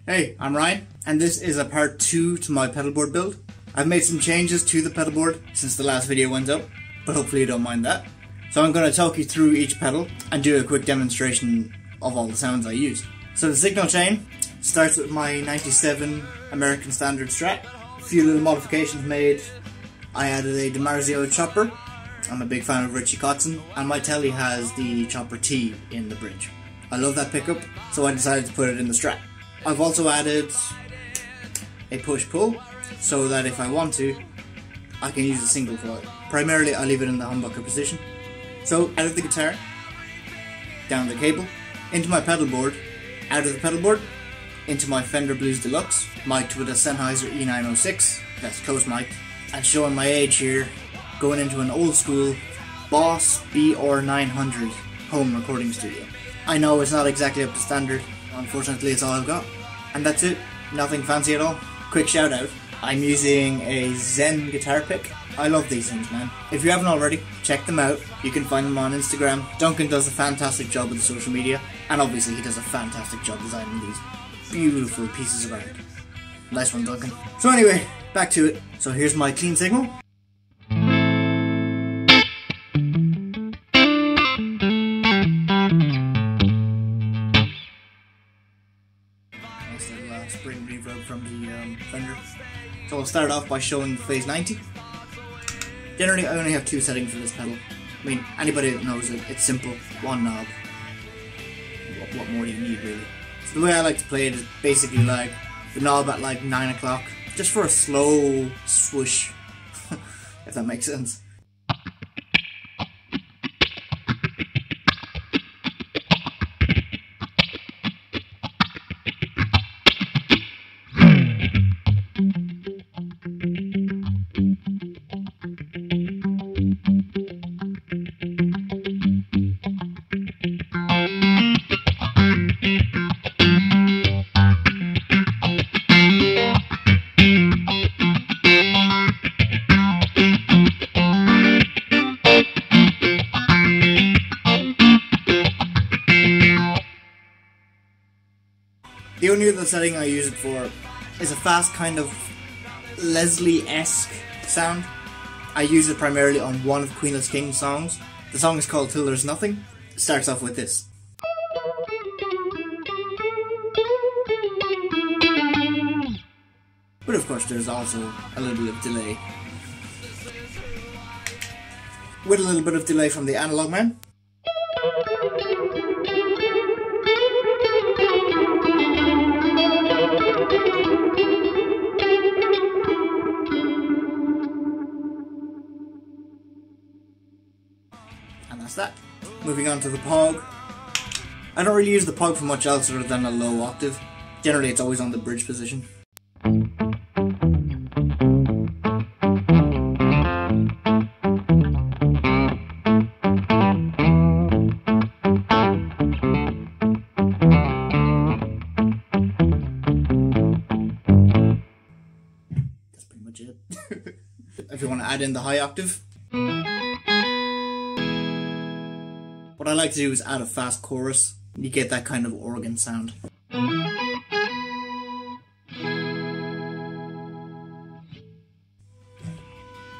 Hey, I'm Ryan, and this is a part 2 to my pedalboard build. I've made some changes to the pedalboard since the last video went up, but hopefully you don't mind that. So I'm going to talk you through each pedal and do a quick demonstration of all the sounds I use. So the signal chain starts with my 97 American Standard Strat. A few little modifications made. I added a DiMarzio chopper. I'm a big fan of Richie Kotzen, and my telly has the chopper T in the bridge. I love that pickup, so I decided to put it in the Strat. I've also added a push-pull, so that if I want to, I can use a single coil. Primarily I leave it in the humbucker position. So out of the guitar, down the cable, into my pedalboard, out of the pedalboard, into my Fender Blues Deluxe, mic'd with a Sennheiser E906, that's close mic, and showing my age here, going into an old school Boss BR900 home recording studio. I know it's not exactly up to standard, unfortunately it's all I've got. And that's it, nothing fancy at all. Quick shout out, I'm using a Zen Guitar Pick. I love these things, man. If you haven't already, check them out. You can find them on Instagram. Duncan does a fantastic job with the social media, and obviously he does a fantastic job designing these beautiful pieces of art. Nice one, Duncan. So anyway, back to it. So here's my clean signal. Spring reverb from the Fender. So I'll start off by showing the phase 90. Generally I only have 2 settings for this pedal. I mean, anybody that knows it, it's simple, one knob. What more do you need really? So the way I like to play it is basically like the knob at like 9 o'clock, just for a slow swoosh, if that makes sense. The only other setting I use it for is a fast kind of Leslie-esque sound. I use it primarily on one of Queenless Kings' songs. The song is called Till There's Nothing. It starts off with this. But of course there's also a little bit of delay. With a little bit of delay from the Analog Man. And that's that. Moving on to the Pog. I don't really use the Pog for much else other than a low octave. Generally it's always on the bridge position. That's pretty much it. If you want to add in the high octave, what I like to do is add a fast chorus. You get that kind of organ sound.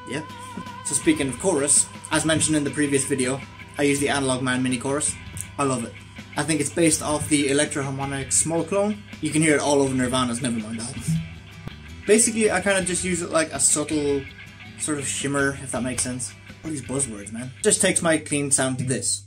Yep. So speaking of chorus, as mentioned in the previous video, I use the Analog Man mini chorus. I love it. I think it's based off the Electro-Harmonix small clone. You can hear it all over Nirvana's Nevermind album. Basically, I kind of just use it like a subtle sort of shimmer, if that makes sense. All these buzzwords, man. Just takes my clean sound to this.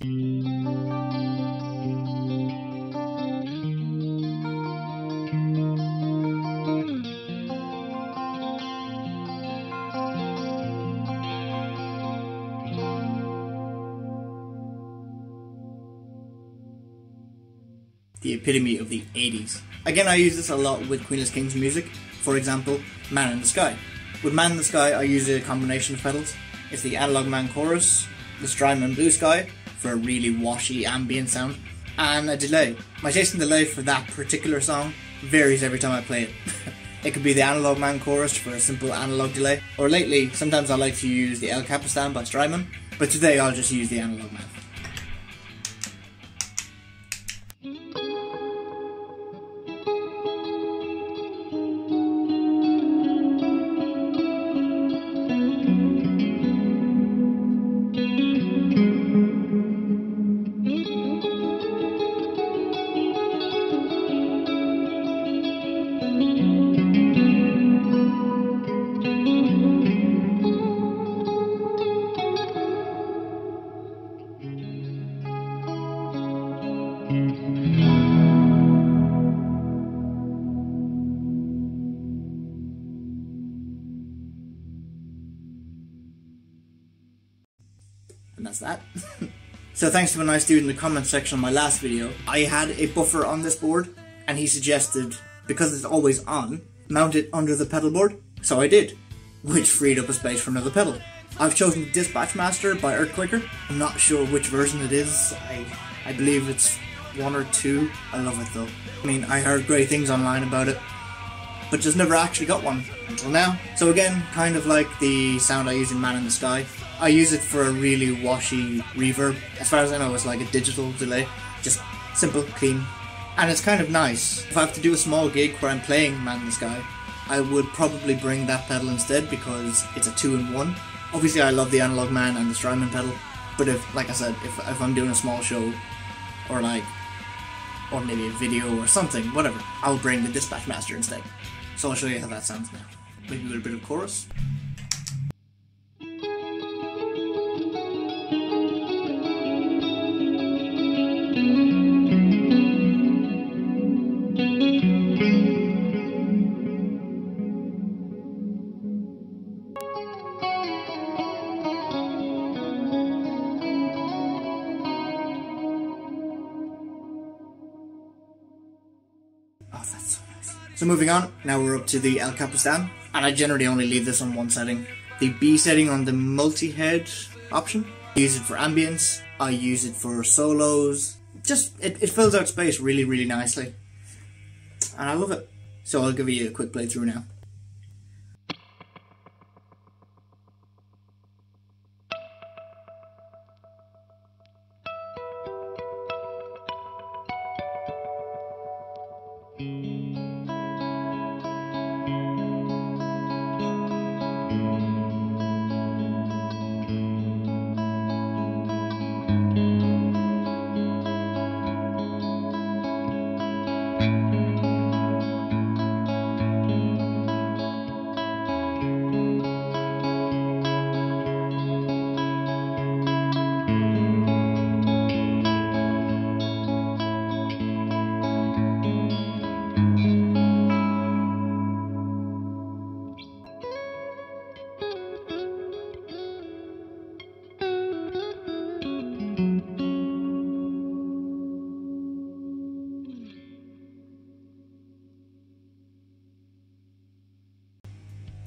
The epitome of the 80s. Again, I use this a lot with Queenless Kings music. For example, Man in the Sky. With Man in the Sky, I use a combination of pedals. It's the Analog Man chorus, the Strymon Blue Sky for a really washy ambient sound, and a delay. My taste in delay for that particular song varies every time I play it. It could be the Analog Man chorus for a simple analog delay, or lately, sometimes I like to use the El Capistan by Strymon, but today I'll just use the Analog Man. And that's that. So thanks to a nice dude in the comments section on my last video, I had a buffer on this board, and he suggested, because it's always on, mount it under the pedal board. So I did, which freed up a space for another pedal. I've chosen Dispatch Master by Earthquaker. I'm not sure which version it is. I believe it's 1 or 2. I love it though. I mean, I heard great things online about it, but just never actually got one until now. So again, kind of like the sound I use in Man in the Sky, I use it for a really washy reverb. As far as I know, it's like a digital delay. Just simple, clean, and it's kind of nice. If I have to do a small gig where I'm playing Man in the Sky, I would probably bring that pedal instead because it's a 2-in-1. Obviously I love the Analog Man and the Strymon pedal, but if, like I said, if I'm doing a small show, or maybe a video or something, whatever, I'll bring the Dispatch Master instead. So I'll show you how that sounds now. Maybe with a bit of chorus. Oh, that's so nice. So moving on, now we're up to the El Capistan, and I generally only leave this on one setting. The B setting on the multi-head option. I use it for ambience, I use it for solos, just, it fills out space really, really nicely. And I love it. So I'll give you a quick playthrough now.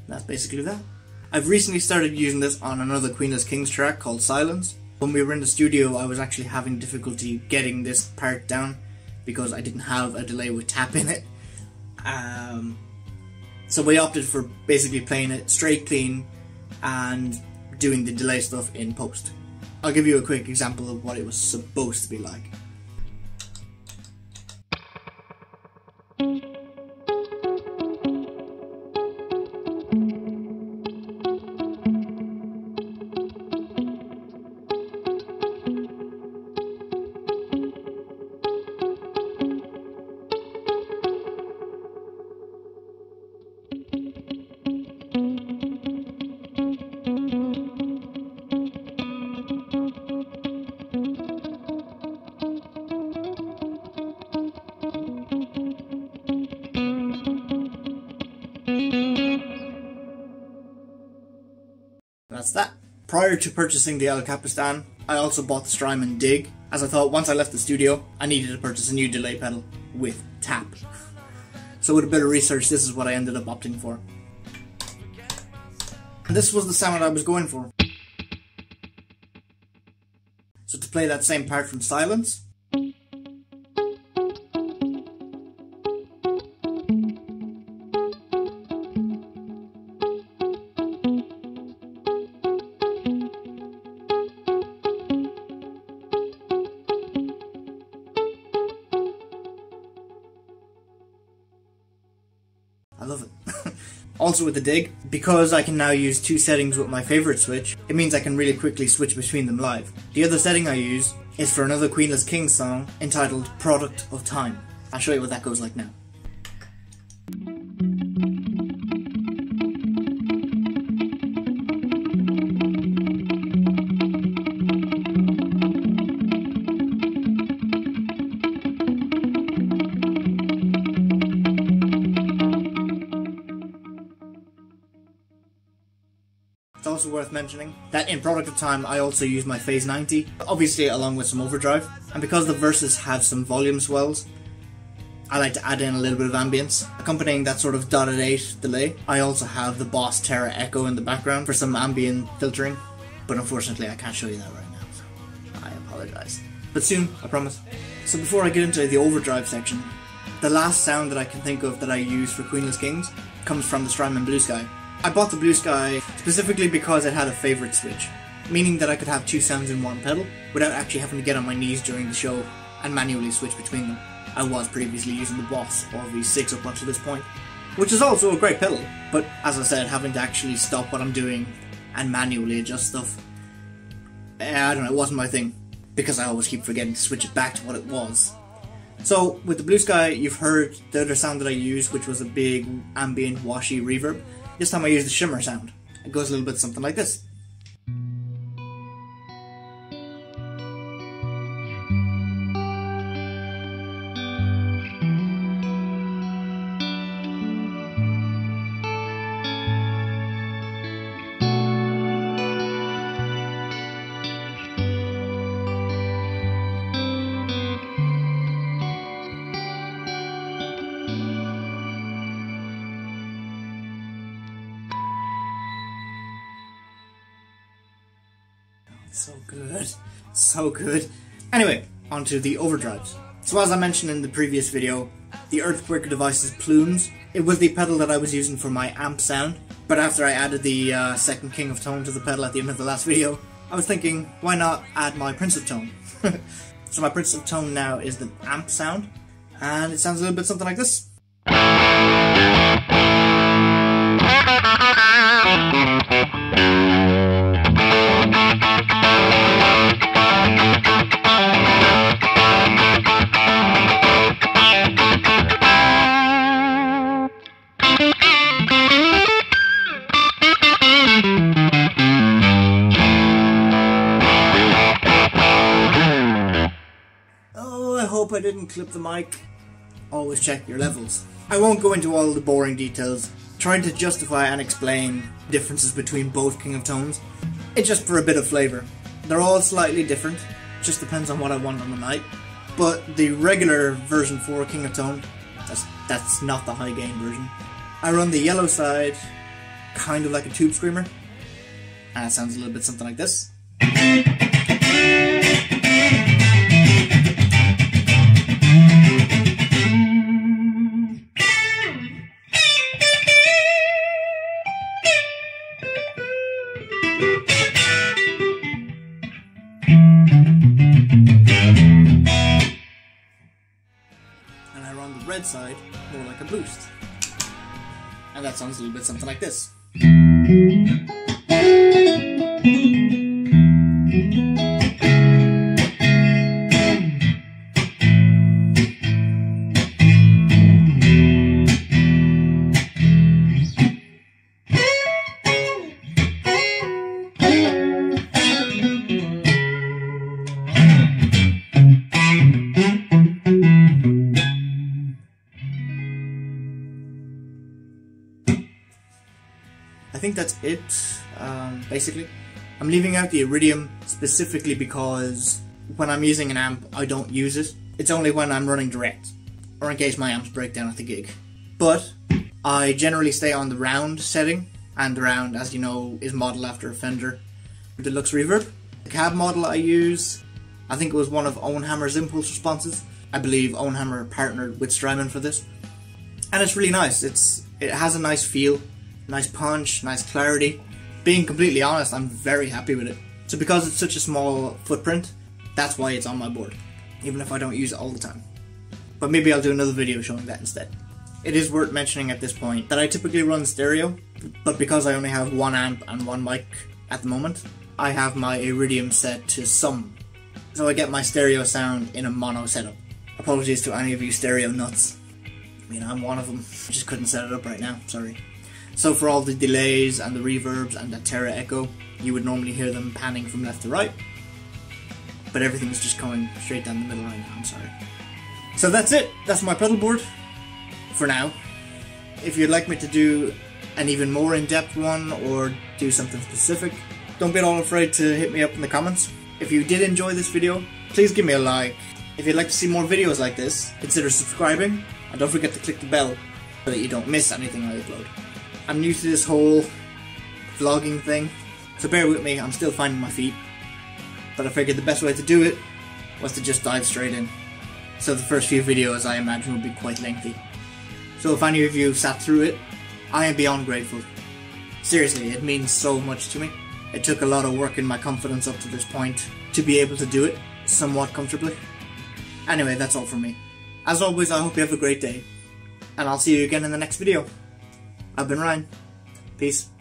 That's basically that. I've recently started using this on another Queenless Kings track called Silence. When we were in the studio, I was actually having difficulty getting this part down because I didn't have a delay with tap in it. So we opted for basically playing it straight clean and doing the delay stuff in post. I'll give you a quick example of what it was supposed to be like. That's that. Prior to purchasing the El Capistan, I also bought the Strymon DIG, as I thought once I left the studio, I needed to purchase a new delay pedal with tap. So with a bit of research, this is what I ended up opting for. And this was the sound I was going for. So to play that same part from Silence, I love it. Also with the DIG, because I can now use two settings with my favorite switch, it means I can really quickly switch between them live. The other setting I use is for another Queenless Kings song entitled Product of Time. I'll show you what that goes like now. It's also worth mentioning that in Product of Time I also use my Phase 90, obviously along with some Overdrive, and because the verses have some volume swells, I like to add in a little bit of ambience. Accompanying that sort of dotted 8 delay, I also have the Boss Terra Echo in the background for some ambient filtering, but unfortunately I can't show you that right now, so I apologise. But soon, I promise. So before I get into the Overdrive section, the last sound that I can think of that I use for Queenless Kings comes from the Strymon Blue Sky. I bought the Blue Sky specifically because it had a favourite switch, meaning that I could have 2 sounds in one pedal without actually having to get on my knees during the show and manually switch between them. I was previously using the Boss RV6 up until this point, which is also a great pedal, but as I said, having to actually stop what I'm doing and manually adjust stuff, I don't know, it wasn't my thing, because I always keep forgetting to switch it back to what it was. So with the Blue Sky, you've heard the other sound that I used, which was a big ambient washy reverb. This time I used the shimmer sound. It goes a little bit something like this. So good, so good. Anyway, onto the overdrives. So as I mentioned in the previous video, the Earthquaker Devices Plumes, it was the pedal that I was using for my amp sound, but after I added the second King of Tone to the pedal at the end of the last video, I was thinking, why not add my Prince of Tone? So my Prince of Tone now is the amp sound, and it sounds a little bit something like this. I hope I didn't clip the mic. Always check your levels. I won't go into all the boring details, trying to justify and explain differences between both King of Tones. It's just for a bit of flavour. They're all slightly different, just depends on what I want on the night. But the regular version 4 King of Tone, that's not the high gain version. I run the yellow side, kind of like a tube screamer, and it sounds a little bit something like this. And I run the red side more like a boost. And that sounds a little bit something like this. I think that's it, basically. I'm leaving out the Iridium specifically because when I'm using an amp, I don't use it. It's only when I'm running direct, or in case my amps break down at the gig. But I generally stay on the round setting, and the round, as you know, is modelled after a Fender Deluxe Reverb. The cab model I use, I think it was one of Owen Hammer's impulse responses. I believe Owen Hammer partnered with Strymon for this. And it's really nice. It has a nice feel. Nice punch, nice clarity. Being completely honest, I'm very happy with it. So because it's such a small footprint, that's why it's on my board, even if I don't use it all the time. But maybe I'll do another video showing that instead. It is worth mentioning at this point that I typically run stereo, but because I only have one amp and one mic at the moment, I have my Iridium set to sum. So I get my stereo sound in a mono setup. Apologies to any of you stereo nuts. I mean, I'm one of them. I just couldn't set it up right now, sorry. So for all the delays and the reverbs and that Terra Echo, you would normally hear them panning from left to right. But everything is just going straight down the middle right now, I'm sorry. So that's it. That's my pedal board. For now. If you'd like me to do an even more in-depth one or do something specific, don't be at all afraid to hit me up in the comments. If you did enjoy this video, please give me a like. If you'd like to see more videos like this, consider subscribing, and don't forget to click the bell so that you don't miss anything I upload. I'm new to this whole vlogging thing, so bear with me, I'm still finding my feet. But I figured the best way to do it was to just dive straight in. So the first few videos I imagine will be quite lengthy. So if any of you sat through it, I am beyond grateful. Seriously, it means so much to me. It took a lot of work in my confidence up to this point to be able to do it somewhat comfortably. Anyway, that's all from me. As always, I hope you have a great day, and I'll see you again in the next video. I've been Ryan. Peace.